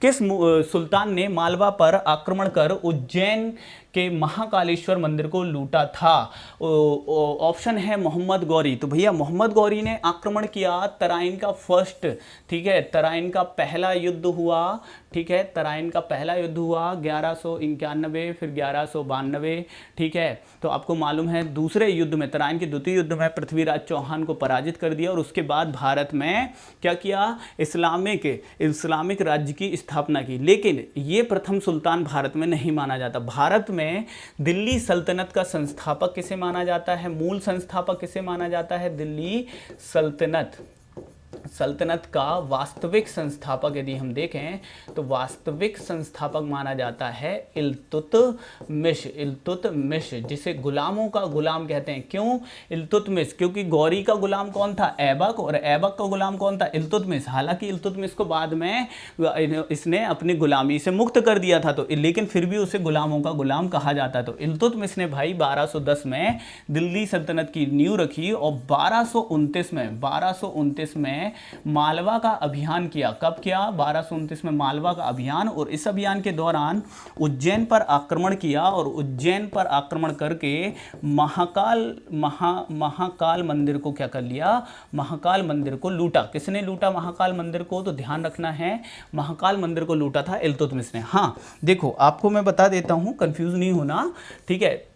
किस सुल्तान ने मालवा पर आक्रमण कर उज्जैन के महाकालेश्वर मंदिर को लूटा था? ऑप्शन है मोहम्मद गौरी। तो भैया मोहम्मद गौरी ने आक्रमण किया तराइन का फर्स्ट, ठीक है, तराइन का पहला युद्ध हुआ, ठीक है, तराइन का पहला युद्ध हुआ 1191, फिर 1192, ठीक है। तो आपको मालूम है दूसरे युद्ध में, तराइन के द्वितीय युद्ध में पृथ्वीराज चौहान को पराजित कर दिया और उसके बाद भारत में क्या किया, इस्लामिक राज्य की स्थापना की। लेकिन ये प्रथम सुल्तान भारत में नहीं माना जाता। भारत में दिल्ली सल्तनत का संस्थापक किसे माना जाता है, मूल संस्थापक किसे माना जाता है? दिल्ली सल्तनत का वास्तविक संस्थापक यदि हम देखें तो वास्तविक संस्थापक माना जाता है इल्तुतमिश, जिसे गुलामों का गुलाम कहते हैं। क्यों इल्तुतमिश? क्योंकि गौरी का गुलाम कौन था? ऐबक, और ऐबक का गुलाम कौन था? इल्तुतमिश। हालांकि इल्तुतमिश को बाद में इसने अपनी गुलामी से मुक्त कर दिया था, तो लेकिन फिर भी उसे गुलामों का गुलाम कहा जाता है। तो इल्तुतमिश ने भाई 1210 में दिल्ली सल्तनत की नींव रखी और 1229 में मालवा का अभियान किया। कब किया? 1229 में मालवा का अभियान, और इस अभियान के दौरान उज्जैन पर आक्रमण किया और उज्जैन पर आक्रमण करके महाकाल मंदिर को क्या कर लिया? महाकाल मंदिर को लूटा। किसने लूटा महाकाल मंदिर को? तो ध्यान रखना है, महाकाल मंदिर को लूटा था इल्तुतमिश ने। हाँ देखो, आपको मैं बता देता हूं, कंफ्यूज नहीं होना, ठीक है।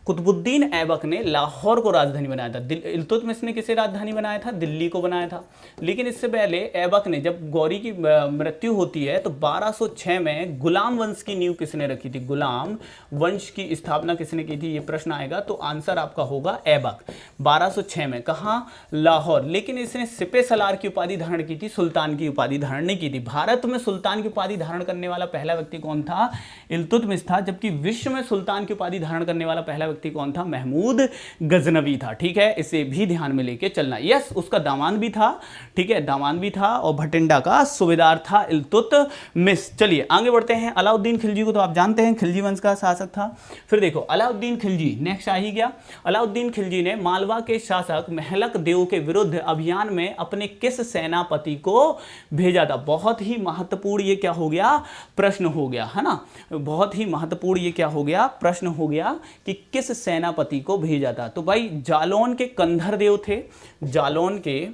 कुतुबुद्दीन ऐबक ने लाहौर को राजधानी बनाया था। इल्तुतमिश ने किसे राजधानी बनाया था? दिल्ली को बनाया था। लेकिन इससे पहले ऐबक ने, जब गौरी की मृत्यु होती है तो 1206 में गुलाम वंश की नींव किसने रखी थी? गुलाम वंश की स्थापना किसने की थी? ये प्रश्न आएगा तो आंसर आपका होगा ऐबक। 1206 में कहाँ? लाहौर। लेकिन इसने सिपे सलार की उपाधि धारण की थी, सुल्तान की उपाधि धारण नहीं की थी। भारत में सुल्तान की उपाधि धारण करने वाला पहला व्यक्ति कौन था? इल्तुतमिश था। जबकि विश्व में सुल्तान की उपाधि धारण करने वाला पहला व्यक्ति कौन था? महमूद गजनवी था। ठीक है, इसे भी ध्यान में लेके चलना। यस, उसका दामाद भी था, ठीक है, दामाद भी था, और भटिंडा का सूबेदार था इल्तुतमिश। चलिए आगे बढ़ते हैं। अलाउद्दीन खिलजी को तो आप जानते हैं, खिलजी वंश का शासक था। फिर देखो अलाउद्दीन खिलजी नेक्स्ट आ ही गया। अलाउद्दीन खिलजी ने मालवा के शासक महलक देव के विरुद्ध अभियान में अपने किस सेनापति को भेजा था? बहुत ही महत्वपूर्ण ये क्या हो गया? प्रश्न हो गया, है ना। बहुत ही महत्वपूर्ण ये क्या हो गया? प्रश्न हो गया कि किस सेनापति को भेजा था। तो भाई जालौन के कंधर देव थे, जालौन के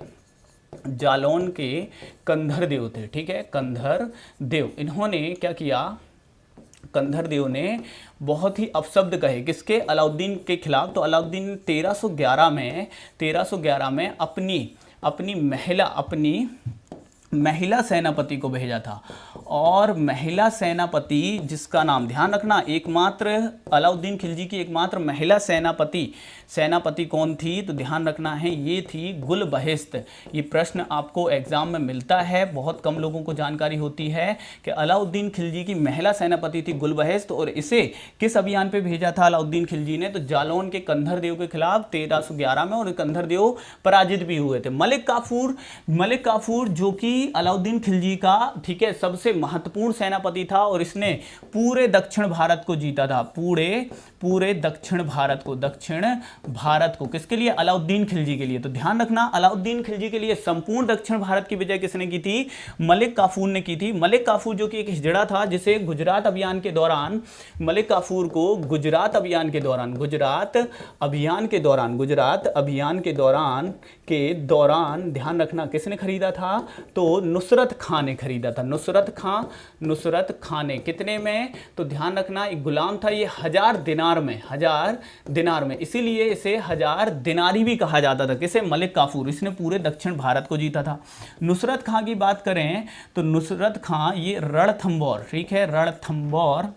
कंधर देव थे, ठीक है, कंधर देव। इन्होंने क्या किया? कंधर देव ने बहुत ही अपशब्द कहे किसके? अलाउद्दीन के खिलाफ। तो अलाउद्दीन 1311 में अपनी महिला सेनापति को भेजा था। और महिला सेनापति जिसका नाम, ध्यान रखना, एकमात्र अलाउद्दीन खिलजी की एकमात्र महिला सेनापति कौन थी? तो ध्यान रखना है, ये थी गुल बहिश्त। ये प्रश्न आपको एग्जाम में मिलता है, बहुत कम लोगों को जानकारी होती है कि अलाउद्दीन खिलजी की महिला सेनापति थी गुल बहिश्त। और इसे किस अभियान पे भेजा था अलाउद्दीन खिलजी ने? तो जालौन के कंधर देव के खिलाफ 1311 में, और कंधर देव पराजित भी हुए थे। मलिक काफूर जो कि अलाउद्दीन खिलजी का, ठीक है, सबसे महत्वपूर्ण सेनापति था, और इसने पूरे दक्षिण भारत को जीता था, पूरे दक्षिण भारत को किसके लिए? अलाउद्दीन खिलजी के लिए। तो ध्यान रखना, अलाउद्दीन खिलजी के लिए संपूर्ण दक्षिण भारत की विजय किसने की थी? मलिक काफूर ने की थी। मलिक काफूर जो कि एक हिजड़ा था, जिसे गुजरात अभियान के दौरान, मलिक काफूर को गुजरात अभियान के दौरान ध्यान रखना किसने खरीदा था? तो नुसरत खां ने खरीदा था। नुसरत खां ने कितने में? तो ध्यान रखना, एक गुलाम था ये 1000 दिनार में, इसीलिए इसे 1000 दिनारी भी कहा जाता था। किसे? मलिक काफूर। इसने पूरे दक्षिण भारत को जीता था। नुसरत खां की बात करें तो नुसरत खां ये रणथंबोर, ठीक है, रणथंबोर।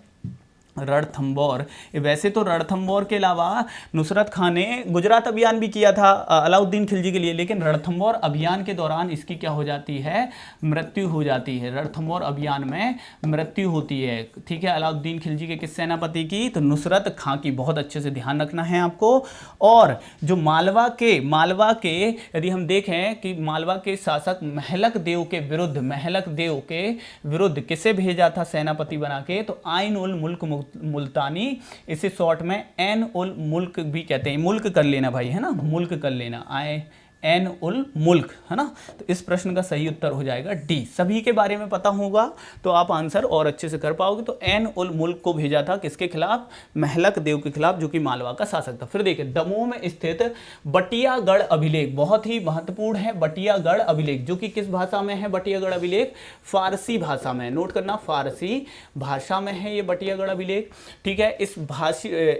वैसे तो रणथंबोर के अलावा नुसरत खां ने गुजरात अभियान भी किया था अलाउद्दीन खिलजी के लिए, लेकिन रणथंबोर अभियान के दौरान इसकी क्या हो जाती है? मृत्यु हो जाती है। रणथंबोर अभियान में मृत्यु होती है, ठीक है, अलाउद्दीन खिलजी के किस सेनापति की? तो नुसरत खां की। बहुत अच्छे से ध्यान रखना है आपको। और जो मालवा के यदि हम देखें कि मालवा के शासक महलक देव के विरुद्ध किसे भेजा था सेनापति बना के? तो आइन उल मुल्क मुल्तानी, इसे शॉर्ट में एन उल मुल्क भी कहते हैं। मुल्क कर लेना भाई, है ना, मुल्क कर लेना, एन उल मुल्क, है ना। तो इस प्रश्न का सही उत्तर हो जाएगा डी। सभी के बारे में पता होगा तो आप आंसर और अच्छे से कर पाओगे। तो एन उल मुल्क को भेजा था किसके खिलाफ, महलक देव के खिलाफ, जो कि मालवा का शासक था। फिर देखिए दमोह में स्थित बटियागढ़ अभिलेख बहुत ही महत्वपूर्ण है। बटियागढ़ अभिलेख जो कि किस भाषा में है, बटियागढ़ अभिलेख फारसी भाषा में, नोट करना फारसी भाषा में है ये बटियागढ़ अभिलेख, ठीक है।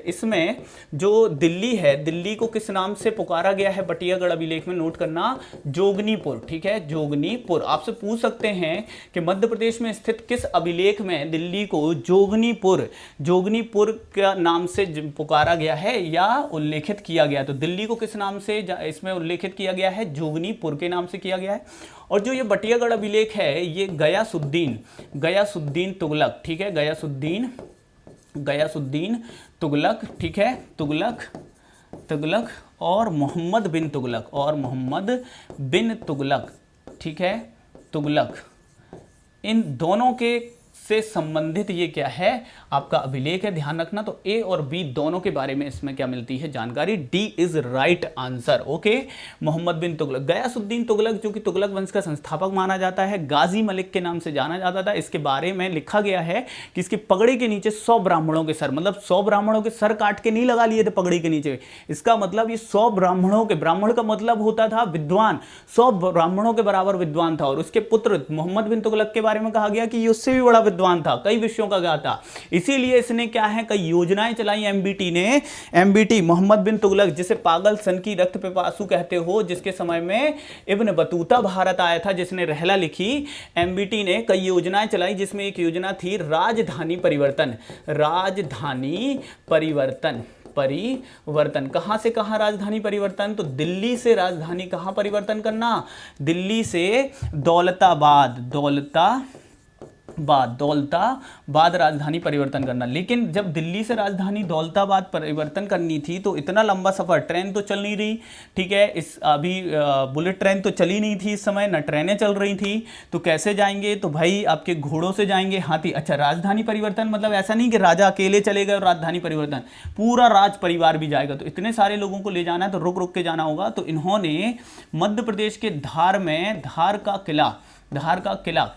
इसमें जो दिल्ली है, दिल्ली को किस नाम से पुकारा गया है बटियागढ़ अभिलेख में, नोट करना जोगनीपुर, ठीक है, जोगनीपुर। आपसे पूछ सकते हैं कि मध्य प्रदेश में स्थित किस अभिलेख में दिल्ली को जोगनीपुर का नाम से पुकारा गया है या उल्लेखित किया गया। तो दिल्ली को किस नाम से इसमें उल्लेखित किया गया है, जोगनीपुर के नाम से किया गया है। और जो ये बटियागढ़ अभिलेख है ये गयासुद्दीन तुगलक, ठीक है, गयासुद्दीन तुगलक, ठीक है, तुगलक और मोहम्मद बिन तुगलक, ठीक है, तुगलक, इन दोनों के से संबंधित ये क्या है, आपका अभिलेख है। ध्यान रखना। तो ए और बी दोनों के बारे में इसमें क्या मिलती है जानकारी, D is right answer. Okay, Muhammad bin Tughlaq, Ghiyasuddin Tughlaq जो कि तुगलक वंश का संस्थापक माना जाता है, गाजी मलिक के नाम से जाना जाता था। इसके बारे में लिखा गया है कि इसके पगड़ी के नीचे 100 ब्राह्मणों के सर, मतलब 100 ब्राह्मणों के सर काट के नहीं लगा लिए थे पगड़ी के नीचे। इसका मतलब ये 100 ब्राह्मणों के, ब्राह्मण का मतलब होता था विद्वान, 100 ब्राह्मणों के बराबर विद्वान था। और उसके पुत्र मोहम्मद बिन तुगलक के बारे में कहा गया कि ये उससे भी बड़ा विद्वान था, कई विषयों का ज्ञाता था। इसीलिए इसने क्या है, कई योजनाएं चलाई एमबीटी मोहम्मद बिन तुगलक, जिसे पागल सन की रक्त पिपासु कहते हो, जिसके समय में इब्न बतूता भारत आया था, जिसने रहला लिखी। एमबीटी ने कई योजनाएं चलाई, जिसमें एक योजना थी राजधानी परिवर्तन। कहां से कहां राजधानी परिवर्तन, तो दिल्ली से राजधानी कहां परिवर्तन करना, दिल्ली से दौलताबाद राजधानी परिवर्तन करना। लेकिन जब दिल्ली से राजधानी दौलताबाद परिवर्तन करनी थी तो इतना लंबा सफर, ट्रेन तो चल नहीं रही, ठीक है, इस अभी बुलेट ट्रेन तो चली नहीं थी इस समय, न ट्रेनें चल रही थी, तो कैसे जाएंगे, तो भाई आपके घोड़ों से जाएंगे, हाथी। अच्छा, राजधानी परिवर्तन मतलब ऐसा नहीं कि राजा अकेले चले गए और राजधानी परिवर्तन, पूरा राज परिवार भी जाएगा। तो इतने सारे लोगों को ले जाना है तो रुक रुक के जाना होगा। तो इन्होंने मध्य प्रदेश के धार में धार का किला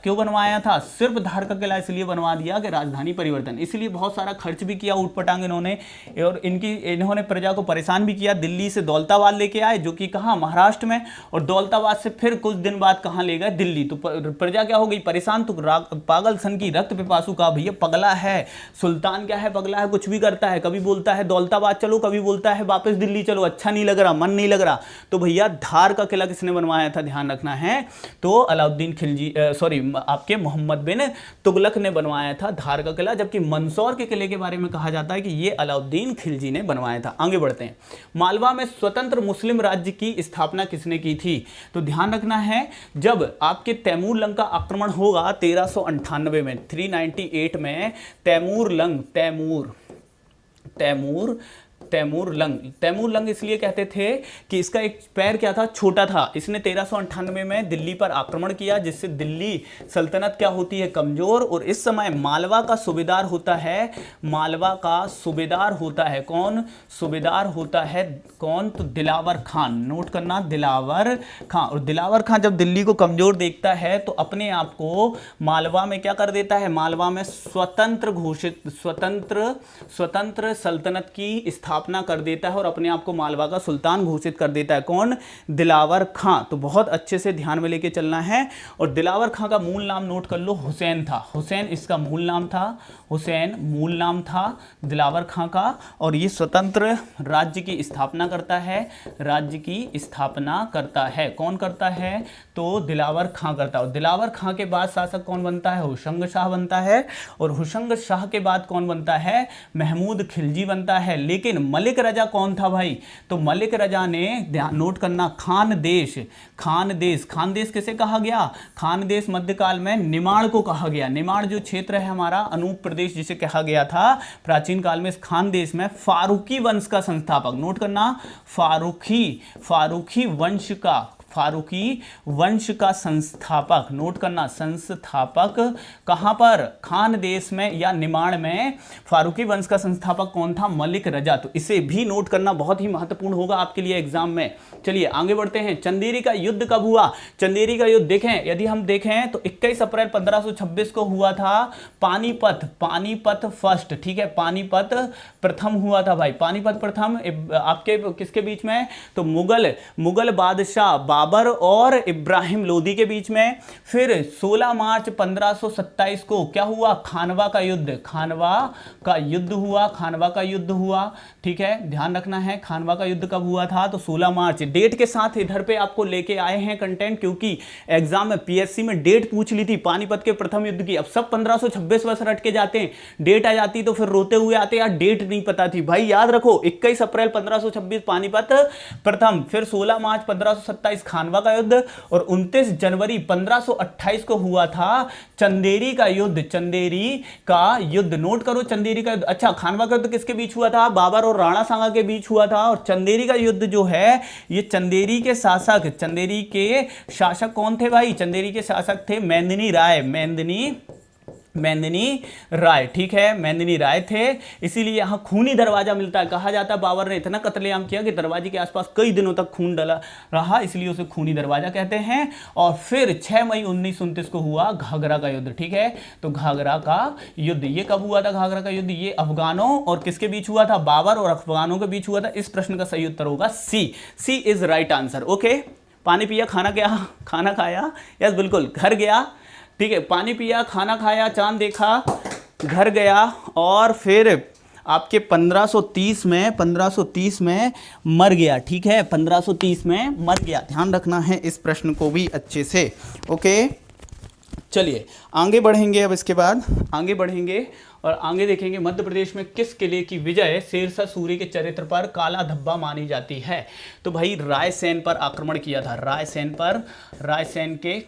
क्यों बनवाया था, सिर्फ धार का किला इसलिए बनवा दिया कि राजधानी परिवर्तन, इसलिए बहुत सारा खर्च भी किया ऊटपटांग इन्होंने, और इन्होंने प्रजा को परेशान भी किया। दिल्ली से दौलताबाद लेके आए, जो कि कहाँ, महाराष्ट्र में, और दौलताबाद से फिर कुछ दिन बाद कहाँ ले गए, दिल्ली। तो प्रजा क्या हो गई, परेशान। तो पागल सन की रक्त पिपासु का, भैया पगला है, सुल्तान क्या है, पगला है, कुछ भी करता है, कभी बोलता है दौलताबाद चलो, कभी बोलता है वापस दिल्ली चलो, अच्छा नहीं लग रहा, मन नहीं लग रहा। तो भैया धार का किला किसने बनवाया था, ध्यान रखना है, तो अलाउद्दीन खिलजी, आपके मोहम्मद बिन तुगलक ने बनवाया था धार का किला। जबकि मंदसौर के किले के बारे में कहा जाता है कि ये अलाउद्दीन खिलजी ने बनवाया था। आगे बढ़ते हैं। मालवा में स्वतंत्र मुस्लिम राज्य की स्थापना किसने की थी, तो ध्यान रखना है, जब आपके तैमूर लंग का आक्रमण होगा 1398 में, 398 में तैमूर लंग इसलिए कहते थे कि इसका एक पैर क्या था, छोटा था। इसने 1398 में दिल्ली पर आक्रमण किया, जिससे दिल्ली सल्तनत क्या होती है, कमजोर। और इस समय मालवा का सूबेदार होता है कौन, तो दिलावर खान, नोट करना, दिलावर खान। और दिलावर खान जब दिल्ली को कमजोर देखता है तो अपने आप को मालवा में क्या कर देता है, मालवा में स्वतंत्र सल्तनत की स्थापना कर देता है और अपने आप को मालवा का सुल्तान घोषित कर देता है। कौन, दिलावर खां। तो बहुत अच्छे से ध्यान में लेके चलना है। और दिलावर खां का मूल नाम नोट कर लो, हुसैन था। हुसैन इसका मूल नाम था दिलावर खां का। और ये स्वतंत्र राज्य की स्थापना करता है, कौन करता है, तो दिलावर खां करता है। और दिलावर खां के बाद शासक कौन बनता है, हुशंग शाह बनता है। और हुशंग शाह के बाद कौन बनता है, महमूद खिलजी बनता है। लेकिन मलिक रजा कौन था भाई, तो मलिक रजा ने, ध्यान नोट करना, खानदेश किसे कहा गया, खानदेश मध्यकाल में निमाड़ को कहा गया। निमाड़ जो क्षेत्र है हमारा, अनूप प्रदेश जिसे कहा गया था प्राचीन काल में, इस खानदेश में फारूकी वंश का संस्थापक, नोट करना, फारूकी वंश फारूकी वंश का संस्थापक, नोट करना, संस्थापक कहां पर, खान देश में या निमाड़ में फारूकी वंश का संस्थापक कौन था, मलिक रजा। तो इसे भी नोट करना बहुत ही महत्वपूर्ण होगा आपके लिए एग्जाम में। चलिए आगे बढ़ते हैं। चंदेरी का युद्ध कब हुआ, चंदेरी का युद्ध देखें, यदि हम देखें तो 21 अप्रैल 1526 को हुआ था। पानीपत फर्स्ट, ठीक है, पानीपत प्रथम हुआ था भाई, पानीपत प्रथम आपके किसके बीच में, तो मुगल बादशाह बाबर और इब्राहिम लोदी के बीच में। फिर 16 मार्च 1527 को क्या हुआ, खानवा का युद्ध, खानवा का युद्ध हुआ, ठीक है, ध्यान रखना है खानवा का युद्ध कब हुआ था, तो 16 मार्च। डेट के साथ इधर पे आपको लेके आए हैं कंटेंट, क्योंकि एग्जाम में पीएससी में डेट पूछ ली थी पानीपत के प्रथम युद्ध की। अब सब 1526 वर्ष रट के जाते हैं, डेट आ जाती तो फिर रोते हुए आते यार डेट नहीं पता थी। भाई याद रखो, 21 अप्रैल 1526 पानीपत प्रथम, फिर 16 मार्च 1527 खानवा का युद्ध, और 29 जनवरी 1528 को हुआ था चंदेरी का युद्ध। चंदेरी का युद्ध नोट करो, चंदेरी का युद्ध। अच्छा, खानवा का युद्ध किसके बीच हुआ था, बाबर और राणा सांगा के बीच हुआ था। और चंदेरी का युद्ध जो है, ये चंदेरी के शासक कौन थे भाई, चंदेरी के शासक थे मेंदिनी राय, ठीक है, मेंदिनी राय थे। इसीलिए यहां खूनी दरवाजा मिलता है, कहा जाता है बाबर ने इतना कत्लेआम किया कि दरवाजे के आसपास कई दिनों तक खून डला रहा, इसलिए उसे खूनी दरवाजा कहते हैं। और फिर 6 मई 1929 को हुआ घाघरा का युद्ध, ठीक है, तो घाघरा का युद्ध ये कब हुआ था, घाघरा का युद्ध ये अफगानों और किसके बीच हुआ था, बाबर और अफगानों के बीच हुआ था। इस प्रश्न का सही उत्तर होगा सी इज राइट आंसर। ओके, पानी पिया, खाना खाया, यस बिल्कुल, घर गया, ठीक है, पानी पिया, खाना खाया, चांद देखा, घर गया, और फिर आपके 1530 में मर गया, ठीक है, 1530 में मर गया। ध्यान रखना है इस प्रश्न को भी अच्छे से। ओके, चलिए आगे बढ़ेंगे। अब इसके बाद आगे बढ़ेंगे और आगे देखेंगे मध्य प्रदेश में किस किले की विजय शेरशाह सूरी के चरित्र पर काला धब्बा मानी जाती है। तो भाई रायसेन पर आक्रमण किया था, रायसेन के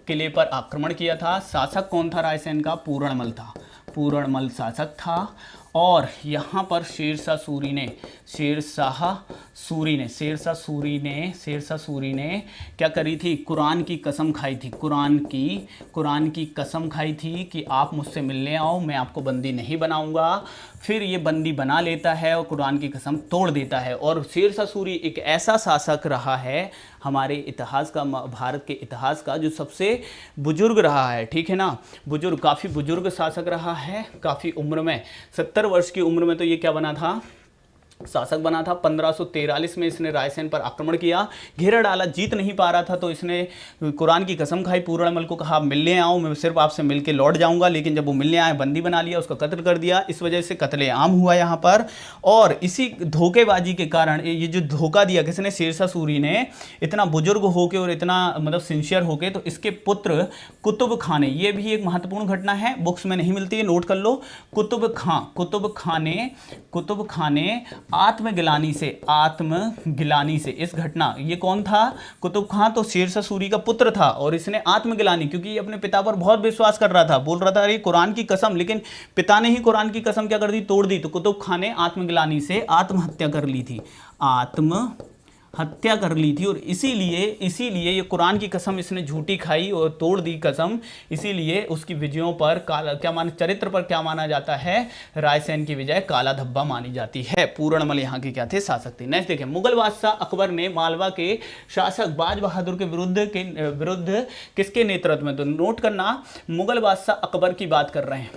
किले पर आक्रमण किया था। शासक कौन था रायसेन का, पूरणमल शासक था। और यहाँ पर शेरशाह सूरी ने क्या करी थी, कुरान की कसम खाई थी, कुरान की कसम खाई थी कि आप मुझसे मिलने आओ, मैं आपको बंदी नहीं बनाऊंगा। फिर ये बंदी बना लेता है और कुरान की कसम तोड़ देता है। और शेरशाह सूरी एक ऐसा शासक रहा है हमारे इतिहास का, भारत के इतिहास का, जो सबसे बुजुर्ग रहा है, ठीक है ना, काफ़ी बुजुर्ग शासक रहा है, काफ़ी उम्र में, 70 वर्ष की उम्र में तो ये क्या बना था, शासक बना था। 1543 में इसने रायसेन पर आक्रमण किया, घेरा डाला, जीत नहीं पा रहा था, तो इसने कुरान की कसम खाई, पूरणमल को कहा मिलने आओ, मैं सिर्फ आपसे मिलके लौट जाऊंगा। लेकिन जब वो मिलने आए, बंदी बना लिया, उसका कत्ल कर दिया। इस वजह से कत्लेआम हुआ यहाँ पर। और इसी धोखेबाजी के कारण, ये जो धोखा दिया किसने, शेरशाह सूरी ने, इतना बुजुर्ग होके और इतना मतलब सिंसियर होके, तो इसके पुत्र कुतुब खां ने, ये भी एक महत्वपूर्ण घटना है, बुक्स में नहीं मिलती है, नोट कर लो। कुतुब खां ने आत्मगिलानी से इस घटना, ये कौन था, कुतुब खां तो शेरशाह सूरी का पुत्र था, और इसने आत्मगिलानी, क्योंकि ये अपने पिता पर बहुत विश्वास कर रहा था, बोल रहा था अरे कुरान की कसम, लेकिन पिता ने ही कुरान की कसम क्या कर दी, तोड़ दी। तो कुतुब खां ने आत्मगिलानी से आत्महत्या कर ली थी, और इसीलिए ये कुरान की कसम इसने झूठी खाई और तोड़ दी कसम। इसीलिए उसकी विजयों पर चरित्र पर क्या माना जाता है, रायसेन की विजय काला धब्बा मानी जाती है। पूरणमल यहाँ के क्या थे, शासक थे। नेक्स्ट देखें, मुगल बादशाह अकबर ने मालवा के शासक बाज बहादुर के विरुद्ध किसके नेतृत्व में, तो नोट करना, मुगल बादशाह अकबर की बात कर रहे हैं,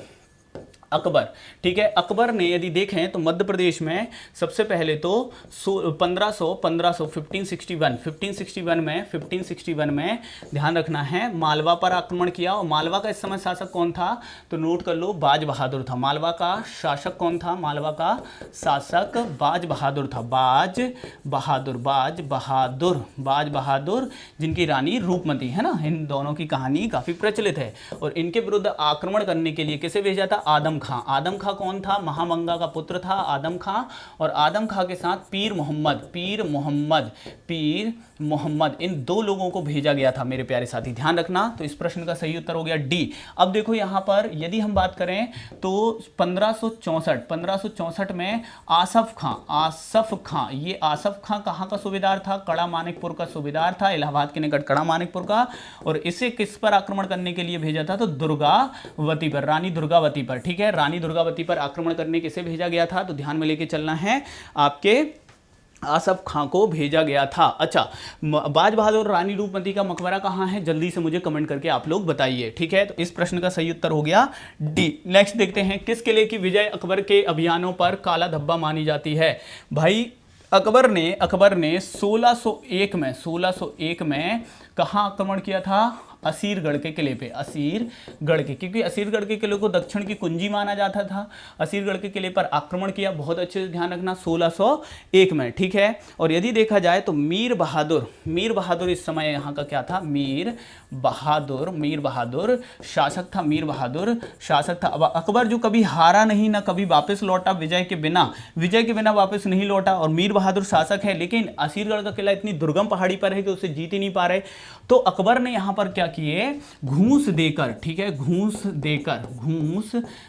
अकबर, ठीक है। अकबर ने यदि देखें तो मध्य प्रदेश में सबसे पहले तो 1561 में ध्यान रखना है, मालवा पर आक्रमण किया। और मालवा का इस समय शासक कौन था, तो नोट कर लो, बाज बहादुर था। मालवा का शासक कौन था, मालवा का शासक बाज बहादुर था, बाज बहादुर, जिनकी रानी रूपमती है ना। इन दोनों की कहानी काफी प्रचलित है। और इनके विरुद्ध आक्रमण करने के लिए किसे भेजा था, आदम खां। आदम खां कौन था? महामंगा का पुत्र था आदम खां, और आदम खां के साथ पीर मोहम्मद इन दो लोगों को भेजा गया था मेरे प्यारे साथी, ध्यान रखना। तो इस प्रश्न का सही उत्तर हो गया डी। अब देखो यहाँ पर यदि हम बात करें तो 1564 में आसफ खां, ये आसफ खां कहाँ का सूबेदार था? कड़ा मानिकपुर का सूबेदार था, इलाहाबाद के निकट कड़ा मानिकपुर का, और इसे किस पर आक्रमण करने के लिए भेजा था? तो दुर्गावती पर, रानी दुर्गावती पर, ठीक है, रानी दुर्गावती पर आक्रमण करने किसे भेजा गया था? तो ध्यान में लेके चलना है, आपके आसफ खां को भेजा गया था। अच्छा, बाज बहादुर रानी रूपमती का मकबरा कहाँ है? जल्दी से मुझे कमेंट करके आप लोग बताइए, ठीक है। तो इस प्रश्न का सही उत्तर हो गया डी। नेक्स्ट देखते हैं, किस किले की विजय अकबर के अभियानों पर काला धब्बा मानी जाती है? भाई अकबर ने 1601 में कहाँ आक्रमण किया था? असीरगढ़ के किले पे, असीरगढ़ के, क्योंकि असीरगढ़ के किले को दक्षिण की कुंजी माना जाता था। असीरगढ़ के किले पर आक्रमण किया, बहुत अच्छे से ध्यान रखना, 1601 में, ठीक है। और यदि देखा जाए तो मीर बहादुर इस समय यहाँ का क्या था? मीर बहादुर शासक था। अब अकबर जो कभी हारा नहीं, ना कभी वापस लौटा विजय के बिना वापस नहीं लौटा, और मीर बहादुर शासक है, लेकिन असीरगढ़ का किला इतनी दुर्गम पहाड़ी पर है कि उसे जीत ही नहीं पा रहे। तो अकबर ने यहाँ पर क्या किए? घूस देकर, ठीक है, घूस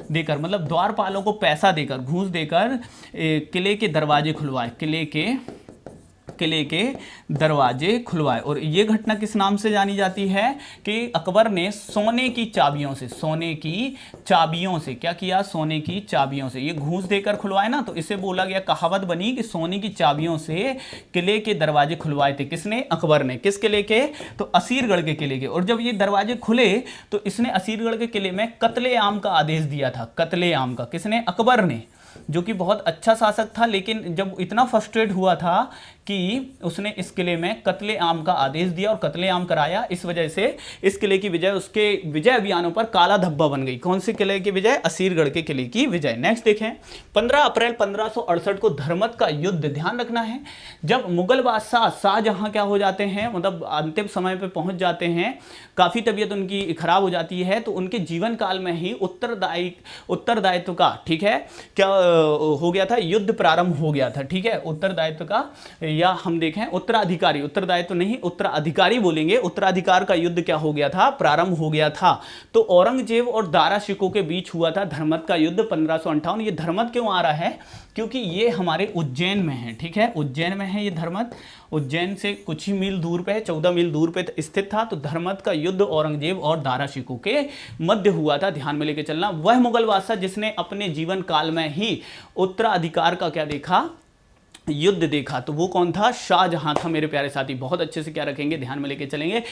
देकर मतलब द्वारपालों को पैसा देकर, घूस देकर किले के दरवाजे खुलवाए, किले के दरवाजे खुलवाए। और ये घटना किस नाम से जानी जाती है? कि अकबर ने सोने की चाबियों से क्या किया? सोने की चाबियों से, ये घूस देकर खुलवाए ना, तो इसे बोला गया, कहावत बनी कि सोने की चाबियों से किले के दरवाजे खुलवाए थे। किसने? अकबर ने। किस किले के? तो असीरगढ़ के किले के। और जब ये दरवाजे खुले तो इसने असीरगढ़ के किले में कत्लेआम का आदेश दिया था। कत्लेआम का किसने? अकबर ने, जो कि बहुत अच्छा शासक था, लेकिन जब इतना फ्रस्ट्रेट हुआ था कि उसने इस किले में कत्लेआम का आदेश दिया और कत्लेआम कराया। इस वजह से इस किले की विजय, उसके विजय अभियानों पर काला धब्बा बन गई। कौन से किले की विजय? असीरगढ़ के किले की विजय। नेक्स्ट देखें, 15 अप्रैल 1568 को धर्मत का युद्ध, ध्यान रखना है, जब मुगल बादशाह शाहजहां क्या हो जाते हैं, मतलब अंतिम समय पर पहुंच जाते हैं, काफ़ी तबीयत उनकी खराब हो जाती है, तो उनके जीवन काल में ही उत्तरदायित्व का, ठीक है, क्या हो गया था? युद्ध प्रारंभ हो गया था, ठीक है, उत्तरदायित्व का, या हम देखें उत्तराधिकारी, उत्तरदायित्व नहीं, उत्तराधिकारी बोलेंगे, उत्तराधिकार का युद्ध क्या हो गया था? प्रारंभ हो गया था। तो औरंगजेब और दारा शिकोह के बीच हुआ था धर्मत का युद्ध 1558। ये धर्मत क्यों आ रहा है? क्योंकि ये हमारे उज्जैन में है, ठीक है, उज्जैन में है ये धर्मत, उज्जैन से कुछ ही मील दूर पे है, 14 मील दूर पे स्थित था। तो धर्मत का युद्ध औरंगजेब और दारा शिकोह के मध्य हुआ था, ध्यान में लेके चलना। वह मुगल बादशाह जिसने अपने जीवन काल में ही उत्तराधिकार का क्या देखा? युद्ध देखा, तो वो कौन था? शाहजहां था मेरे प्यारे साथी। बहुत अच्छे से क्या रखेंगे, ध्यान में लेके चलेंगे।